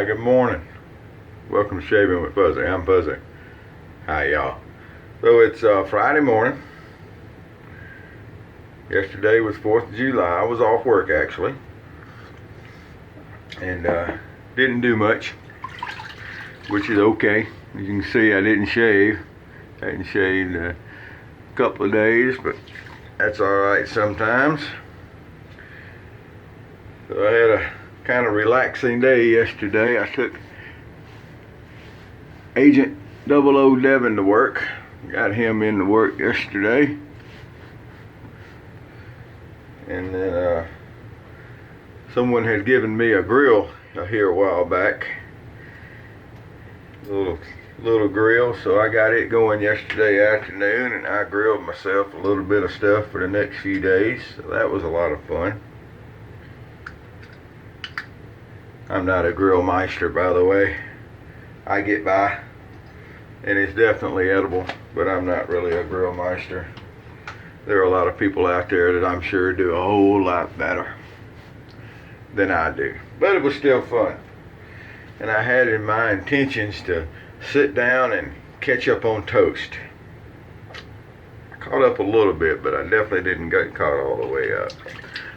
Hi, good morning. Welcome to Shaving with Fuzzy. I'm Fuzzy. Hi, y'all. So it's Friday morning. Yesterday was 4th of July. I was off work actually. And didn't do much, which is okay. You can see I didn't shave. I hadn't shaved a couple of days, but that's alright sometimes. So I had a kind of relaxing day yesterday. I took Agent 00 Devin to work. Got him into work yesterday. And then someone had given me a grill here a while back. Little grill, so I got it going yesterday afternoon, and I grilled myself a little bit of stuff for the next few days. So that was a lot of fun. I'm not a grill meister, by the way. I get by, and it's definitely edible, but I'm not really a grill meister. There are a lot of people out there that I'm sure do a whole lot better than I do. But it was still fun. And I had in my intentions to sit down and catch up on toast. I caught up a little bit, but I definitely didn't get caught all the way up.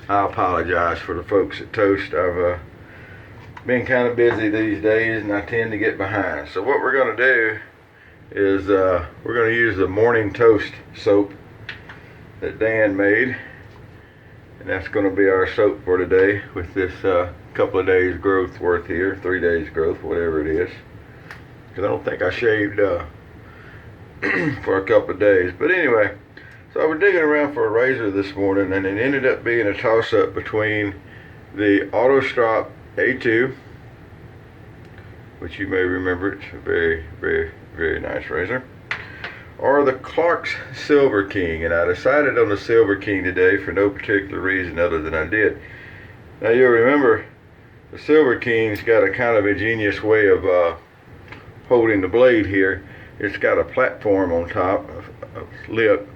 I apologize for the folks at Toast. I've been kind of busy these days, and I tend to get behind. So what we're going to do is we're going to use the Morning TOST soap that Dan made, and that's going to be our soap for today with this couple of days growth worth here, 3 days growth, whatever it is, because I don't think I shaved for a couple of days. But anyway, so I was digging around for a razor this morning, and it ended up being a toss-up between the AutoStrop A2, which you may remember, it's a very, very, very nice razor, or the Clark's Silver King. And I decided on the Silver King today for no particular reason other than I did. Now you'll remember the Silver King's got a kind of ingenious way of holding the blade here. It's got a platform on top, a lip,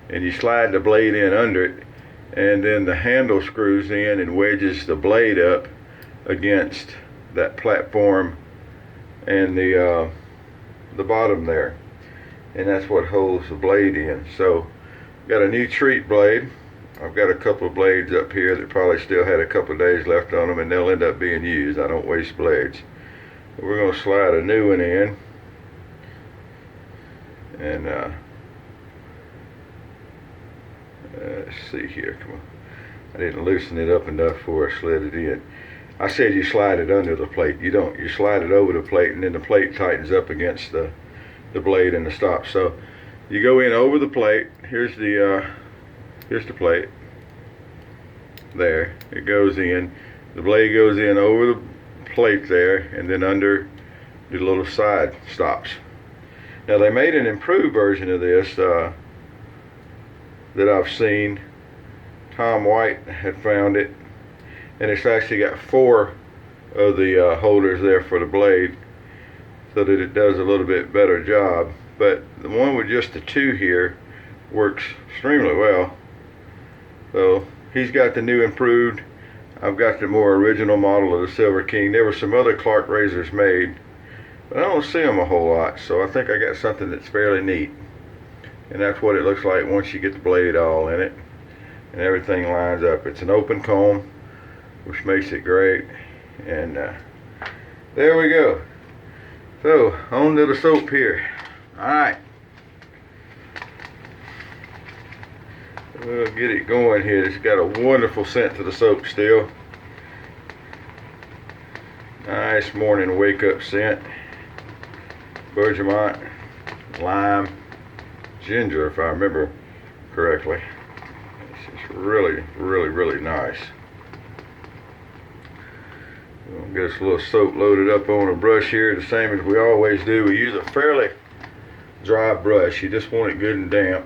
and you slide the blade in under it, and then the handle screws in and wedges the blade up against that platform and the bottom there, and that's what holds the blade in. So got a new treat blade. I've got a couple of blades up here that probably still had a couple of days left on them, and they'll end up being used. I don't waste blades. But we're going to slide a new one in, and let's see here. Come on, I didn't loosen it up enough before I slid it in. I said you slide it under the plate. You don't. You slide it over the plate, and then the plate tightens up against the blade and the stop. So you go in over the plate. Here's the plate. There, it goes in. The blade goes in over the plate there, and then under the little side stops. Now they made an improved version of this that I've seen. Tom White had found it, and it's actually got 4 of the holders there for the blade, so that it does a little bit better job. But the one with just the 2 here works extremely well. So he's got the new improved. I've got the more original model of the Silver King. There were some other Clark razors made, but I don't see them a whole lot, so I think I got something that's fairly neat. And that's what it looks like once you get the blade all in it and everything lines up. It's an open comb, which makes it great. And there we go. So on to the soap here. Alright, we'll get it going here. It's got a wonderful scent to the soap still. Nice morning wake up scent. Bergamot, lime, ginger, if I remember correctly. It's just really, really, really nice. We'll get us a little soap loaded up on a brush here, the same as we always do. We use a fairly dry brush. You just want it good and damp.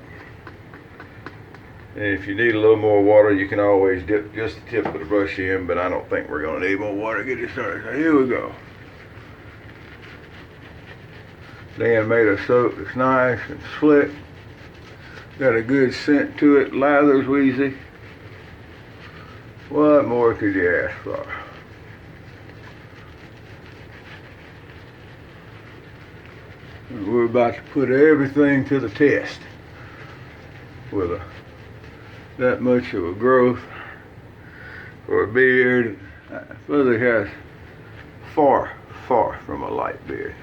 And if you need a little more water, you can always dip just the tip of the brush in, but I don't think we're going to need more water. Get it started. So here we go. Dan made a soap that's nice and slick. Got a good scent to it. Lathers wheezy. What more could you ask for? We're about to put everything to the test with that much of a growth for a beard. Fuzzy has far from a light beard.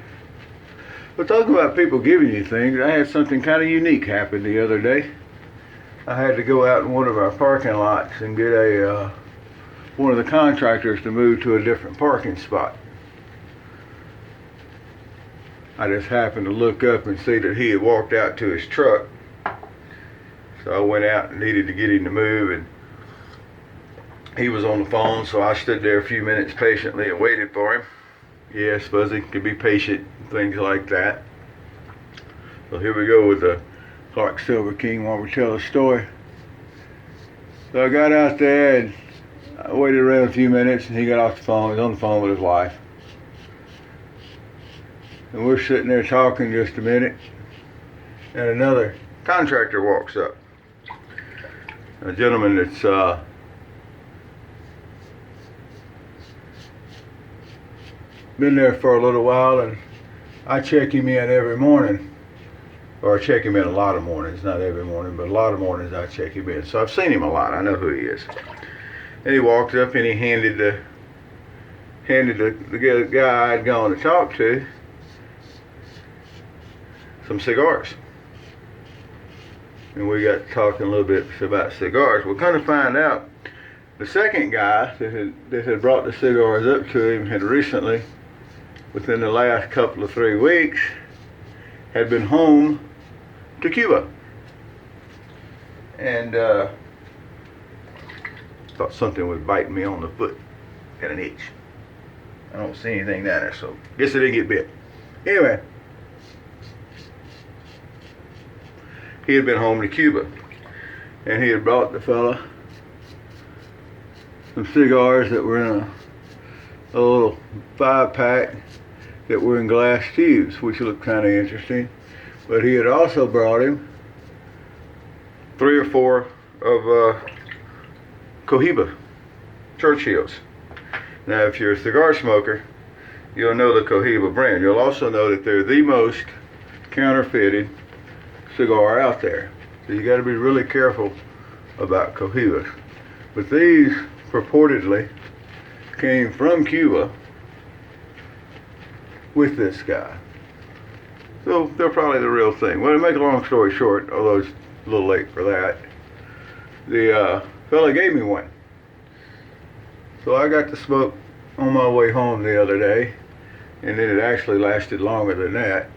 But talking about people giving you things, I had something kind of unique happen the other day. I had to go out in one of our parking lots and get one of the contractors to move to a different parking spot. I just happened to look up and see that he had walked out to his truck. So I went out and needed to get him to move, and he was on the phone, so I stood there a few minutes patiently and waited for him. Yes, Fuzzy can be patient, things like that. So here we go with the Clark Silver King while we tell the story. So I got out there and I waited around a few minutes, and he got off the phone. He was on the phone with his wife. And we're sitting there talking just a minute, and another contractor walks up. A gentleman that's been there for a little while, and I check him in every morning, or I check him in a lot of mornings, not every morning, but a lot of mornings I check him in. So I've seen him a lot. I know who he is. And he walked up and he handed the guy I'd gone to talk to some cigars. And we got talking a little bit about cigars. We're going to find out the second guy that had brought the cigars up to him had recently, within the last couple of 3 weeks, had been home to Cuba. And thought something was biting me on the foot. Got an itch. I don't see anything down there, so guess it didn't get bit. Anyway, he had been home to Cuba, and he had brought the fella some cigars that were in a little 5-pack that were in glass tubes, which looked kind of interesting. But he had also brought him 3 or 4 of Cohiba Churchills. Now, if you're a cigar smoker, you'll know the Cohiba brand. You'll also know that they're the most counterfeited cigar out there. So you got to be really careful about Cohibas. But these purportedly came from Cuba with this guy. So they're probably the real thing. Well, to make a long story short, although it's a little late for that, the fella gave me one. So I got to smoke on my way home the other day, and then it actually lasted longer than that.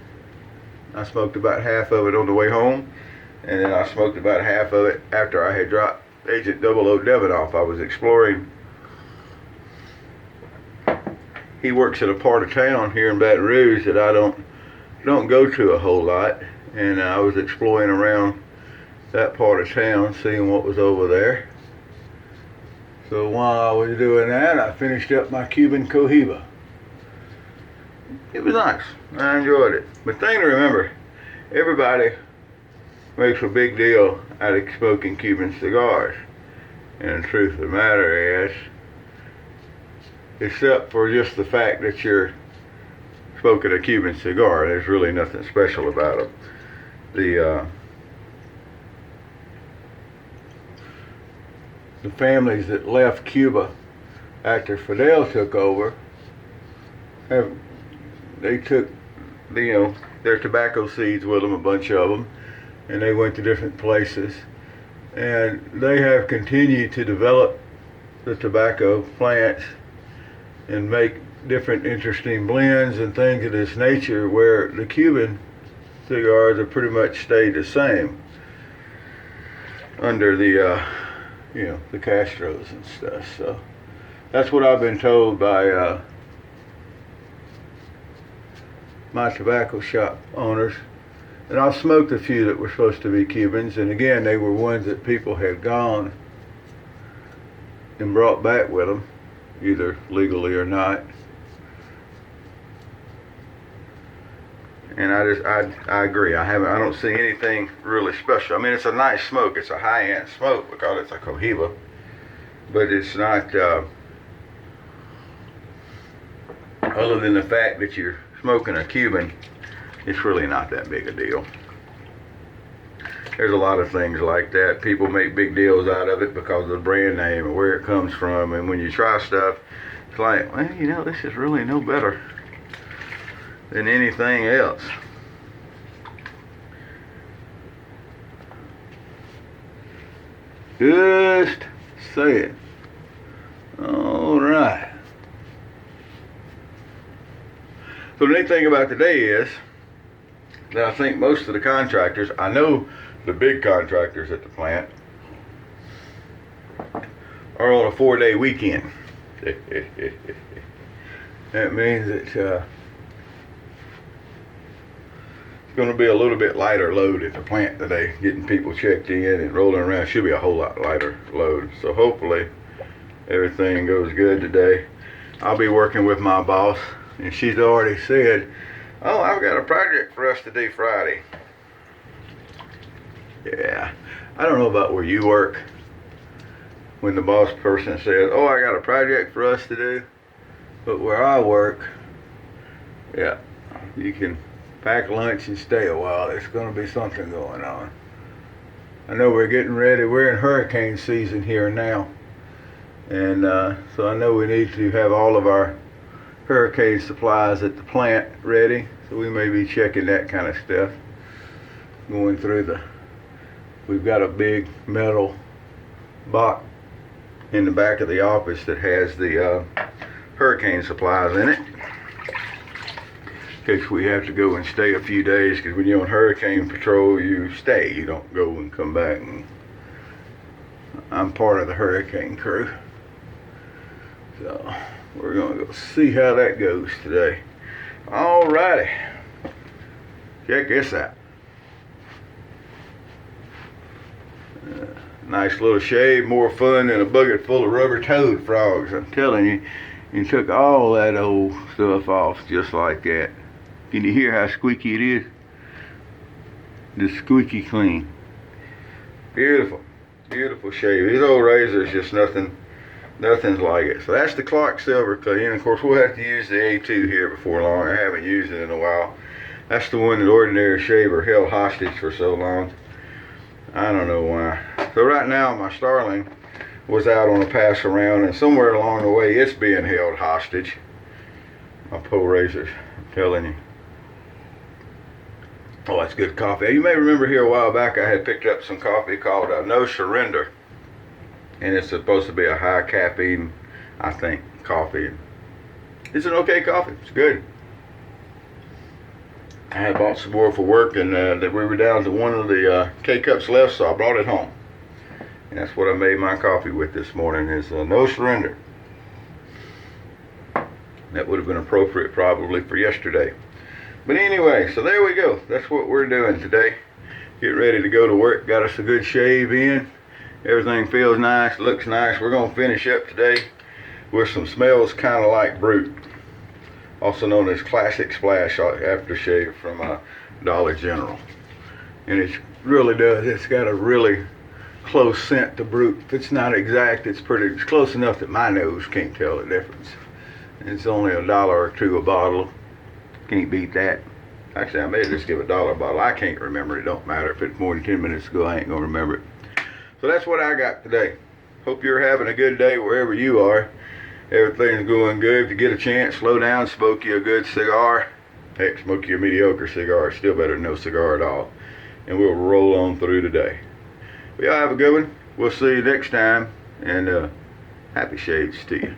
I smoked about half of it on the way home, and then I smoked about half of it after I had dropped Agent 00 Devin off. I was exploring. He works in a part of town here in Baton Rouge that I don't go to a whole lot, and I was exploring around that part of town, seeing what was over there. So while I was doing that, I finished up my Cuban Cohiba. It was nice. I enjoyed it. But thing to remember, everybody makes a big deal out of smoking Cuban cigars. And the truth of the matter is, except for just the fact that you're smoking a Cuban cigar, there's really nothing special about them. The families that left Cuba after Fidel took over, they took their tobacco seeds with them, a bunch of them, and they went to different places, and they have continued to develop the tobacco plants and make different interesting blends and things of this nature, where the Cuban cigars have pretty much stayed the same under the the Castros and stuff. So that's what I've been told by my tobacco shop owners. And I've smoked a few that were supposed to be Cubans, and again, they were ones that people had gone and brought back with them, either legally or not. And I agree. I don't see anything really special. I mean, it's a nice smoke. It's a high-end smoke because it's a Cohiba, but it's not. Other than the fact that you're smoking a Cuban, it's really not that big a deal. There's a lot of things like that. People make big deals out of it because of the brand name and where it comes from. And when you try stuff, it's like, well, you know, this is really no better than anything else. Just saying. All right. So the neat thing about today is that I think most of the contractors, I know the big contractors at the plant, are on a 4-day weekend. That means that it's going to be a little bit lighter load at the plant today. Getting people checked in and rolling around should be a whole lot lighter load. So hopefully everything goes good today. I'll be working with my boss, and she's already said, oh, I've got a project for us to do Friday. Yeah, I don't know about where you work when the boss person says, oh, I got a project for us to do. But where I work, yeah, you can pack lunch and stay a while. There's going to be something going on. I know we're getting ready. We're in hurricane season here now. And so I know we need to have all of our hurricane supplies at the plant ready. So we may be checking that kind of stuff. Going through we've got a big metal box in the back of the office that has the hurricane supplies in it. In case we have to go and stay a few days, because when you're on hurricane patrol, you stay. You don't go and come back. And I'm part of the hurricane crew. So we're going to go see how that goes today. Alrighty. Check this out. Nice little shave, more fun than a bucket full of rubber-toed frogs. I'm telling you, you took all that old stuff off just like that. Can you hear how squeaky it is? Just squeaky clean. Beautiful, beautiful shave. These old razors, just nothing's like it. So that's the Clark Silver clean. Of course, we'll have to use the A2 here before long. I haven't used it in a while. That's the one that ordinary shaver held hostage for so long. I don't know why. So right now my Starling was out on a pass around, and somewhere along the way it's being held hostage. My pull razors, I'm telling you. Oh, that's good coffee. You may remember here a while back I had picked up some coffee called No Surrender. And it's supposed to be a high caffeine, I think, coffee. It's an okay coffee. It's good. I had bought some more for work, and that we were down to one of the K-Cups left, so I brought it home. And that's what I made my coffee with this morning, is No Surrender. That would have been appropriate probably for yesterday. But anyway, so there we go. That's what we're doing today. Get ready to go to work. Got us a good shave in. Everything feels nice, looks nice. We're going to finish up today with some smells kind of like Brute, also known as Classic Splash aftershave from Dollar General. And it really does. It's got a really close scent to Brute. If it's not exact, it's close enough that my nose can't tell the difference. And it's only $1 or $2 a bottle. Can't beat that. Actually, I may just give $1 a bottle. I can't remember. It don't matter. If it's more than 10 minutes ago, I ain't going to remember it. So that's what I got today. Hope you're having a good day wherever you are. Everything's going good. If you get a chance, slow down, smoke you a good cigar. Heck, smoke you a mediocre cigar. It's still better than no cigar at all. And we'll roll on through today. Well, y'all have a good one. We'll see you next time. And happy shades to you.